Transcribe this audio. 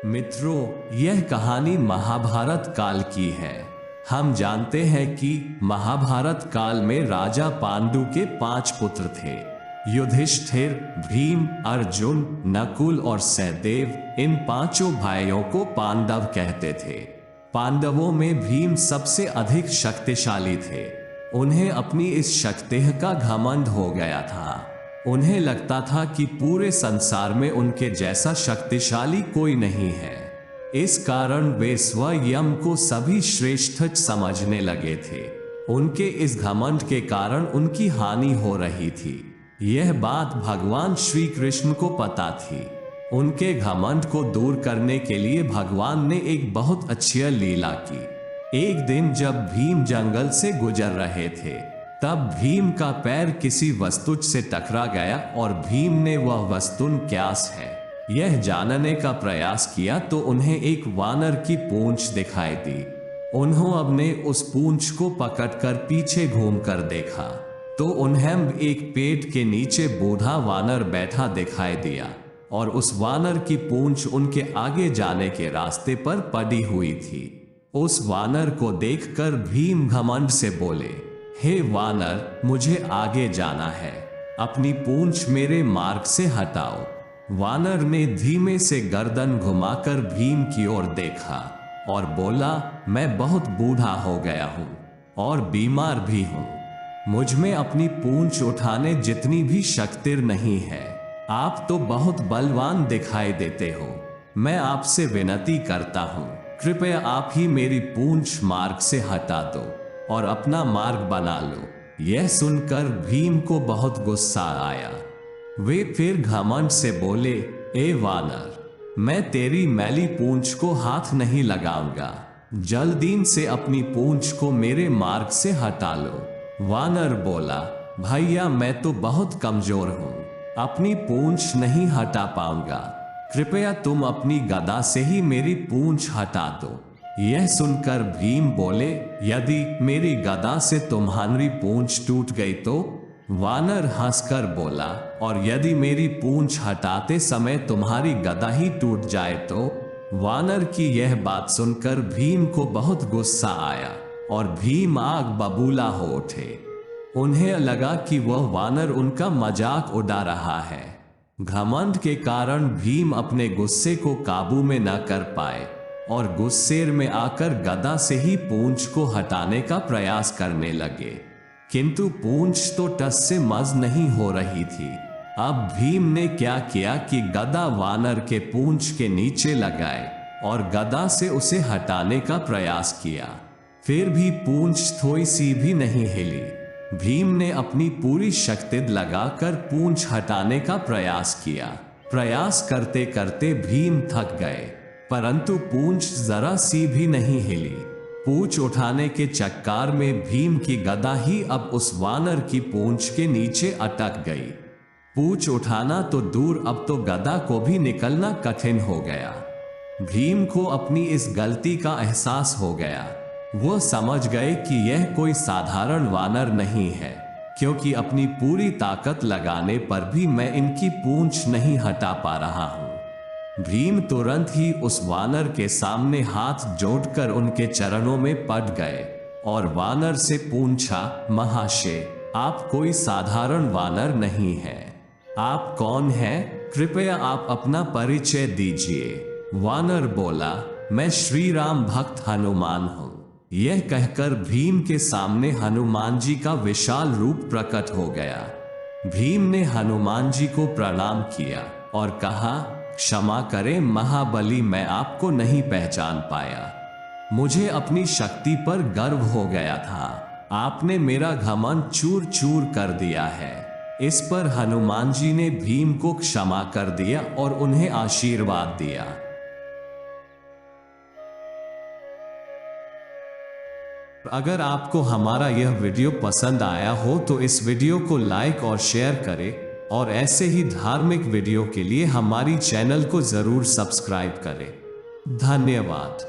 मित्रों, यह कहानी महाभारत काल की है। हम जानते हैं कि महाभारत काल में राजा पांडु के 5 पुत्र थे। युधिष्ठिर, भीम, अर्जुन, नकुल और सहदेव। इन 5 भाइयों को पांडव कहते थे। पांडवों में भीम सबसे अधिक शक्तिशाली थे। उन्हें अपनी इस शक्ति का घमंड हो गया था। उन्हें लगता था कि पूरे संसार में उनके जैसा शक्तिशाली कोई नहीं है। इस कारण वे स्वयं को सभी श्रेष्ठ समझने लगे थे। उनके इस घमंड के कारण उनकी हानि हो रही थी। यह बात भगवान श्री कृष्ण को पता थी। उनके घमंड को दूर करने के लिए भगवान ने एक बहुत अच्छी लीला की। एक दिन जब भीम जंगल से गुजर रहे थे, तब भीम का पैर किसी वस्तु से टकरा गया और भीम ने वह वस्तु क्या है यह जानने का प्रयास किया तो उन्हें एक वानर की पूंछ दिखाई दी। उन्होंने उस पूंछ को पकड़कर पीछे घूमकर देखा तो उन्हें एक पेड़ के नीचे बूढ़ा वानर बैठा दिखाई दिया और उस वानर की पूंछ उनके आगे जाने के रास्ते पर पड़ी हुई थी। उस वानर को देखकर भीम घमंड से बोले, हे वानर, मुझे आगे जाना है, अपनी पूंछ मेरे मार्ग से हटाओ। वानर ने धीमे से गर्दन घुमाकर भीम की ओर देखा और बोला, मैं बहुत बूढ़ा हो गया हूँ और बीमार भी हूँ। मुझ में अपनी पूंछ उठाने जितनी भी शक्ति नहीं है। आप तो बहुत बलवान दिखाई देते हो। मैं आपसे विनती करता हूँ, कृपया आप ही मेरी पूंछ मार्ग से हटा दो और अपना मार्ग बना लो। यह सुनकर भीम को बहुत गुस्सा आया। वे फिर घमंड से बोले, ए वानर, मैं तेरी मैली पूंछ को हाथ नहीं लगाऊंगा। जल्दी से अपनी पूंछ को मेरे मार्ग से हटा लो। वानर बोला, भैया, मैं तो बहुत कमजोर हूँ, अपनी पूंछ नहीं हटा पाऊंगा। कृपया तुम अपनी गदा से ही मेरी पूंछ हटा दो। यह सुनकर भीम बोले, यदि मेरी गदा से तुम्हारी पूंछ टूट गई तो? वानर हंसकर बोला, और यदि मेरी पूंछ हटाते समय तुम्हारी गदा ही टूट जाए तो? वानर की यह बात सुनकर भीम को बहुत गुस्सा आया और भीम आग बबूला हो उठे। उन्हें लगा कि वह वानर उनका मजाक उड़ा रहा है। घमंड के कारण भीम अपने गुस्से को काबू में न कर पाए और गुस्से में आकर गदा से ही पूंछ को हटाने का प्रयास करने लगे, किंतु पूंछ तो टस से मस नहीं हो रही थी। अब भीम ने क्या किया कि गदा वानर के पूंछ के नीचे लगाए और गदा से उसे हटाने का प्रयास किया। फिर भी पूंछ थोड़ी सी भी नहीं हिली। भीम ने अपनी पूरी शक्ति लगाकर पूंछ हटाने का प्रयास किया। प्रयास करते करते भीम थक गए, परंतु पूंछ जरा सी भी नहीं हिली। पूंछ उठाने के चक्कर में भीम की गदा ही अब उस वानर की पूंछ के नीचे अटक गई। पूंछ उठाना तो दूर, अब तो गदा को भी निकलना कठिन हो गया। भीम को अपनी इस गलती का एहसास हो गया। वो समझ गए कि यह कोई साधारण वानर नहीं है, क्योंकि अपनी पूरी ताकत लगाने पर भी मैं इनकी पूंछ नहीं हटा पा रहा हूँ। भीम तुरंत ही उस वानर के सामने हाथ जोड़कर उनके चरणों में पड़ गए और वानर से पूछा, महाशय, आप कोई साधारण वानर नहीं है। आप कौन हैं? कृपया आप अपना परिचय दीजिए। वानर बोला, मैं श्री राम भक्त हनुमान हूँ। यह कहकर भीम के सामने हनुमान जी का विशाल रूप प्रकट हो गया। भीम ने हनुमान जी को प्रणाम किया और कहा, क्षमा करें महाबली, मैं आपको नहीं पहचान पाया। मुझे अपनी शक्ति पर गर्व हो गया था। आपने मेरा घमंड चूर चूर कर दिया है। इस पर हनुमान जी ने भीम को क्षमा कर दिया और उन्हें आशीर्वाद दिया। अगर आपको हमारा यह वीडियो पसंद आया हो तो इस वीडियो को लाइक और शेयर करें और ऐसे ही धार्मिक वीडियो के लिए हमारी चैनल को जरूर सब्सक्राइब करें। धन्यवाद।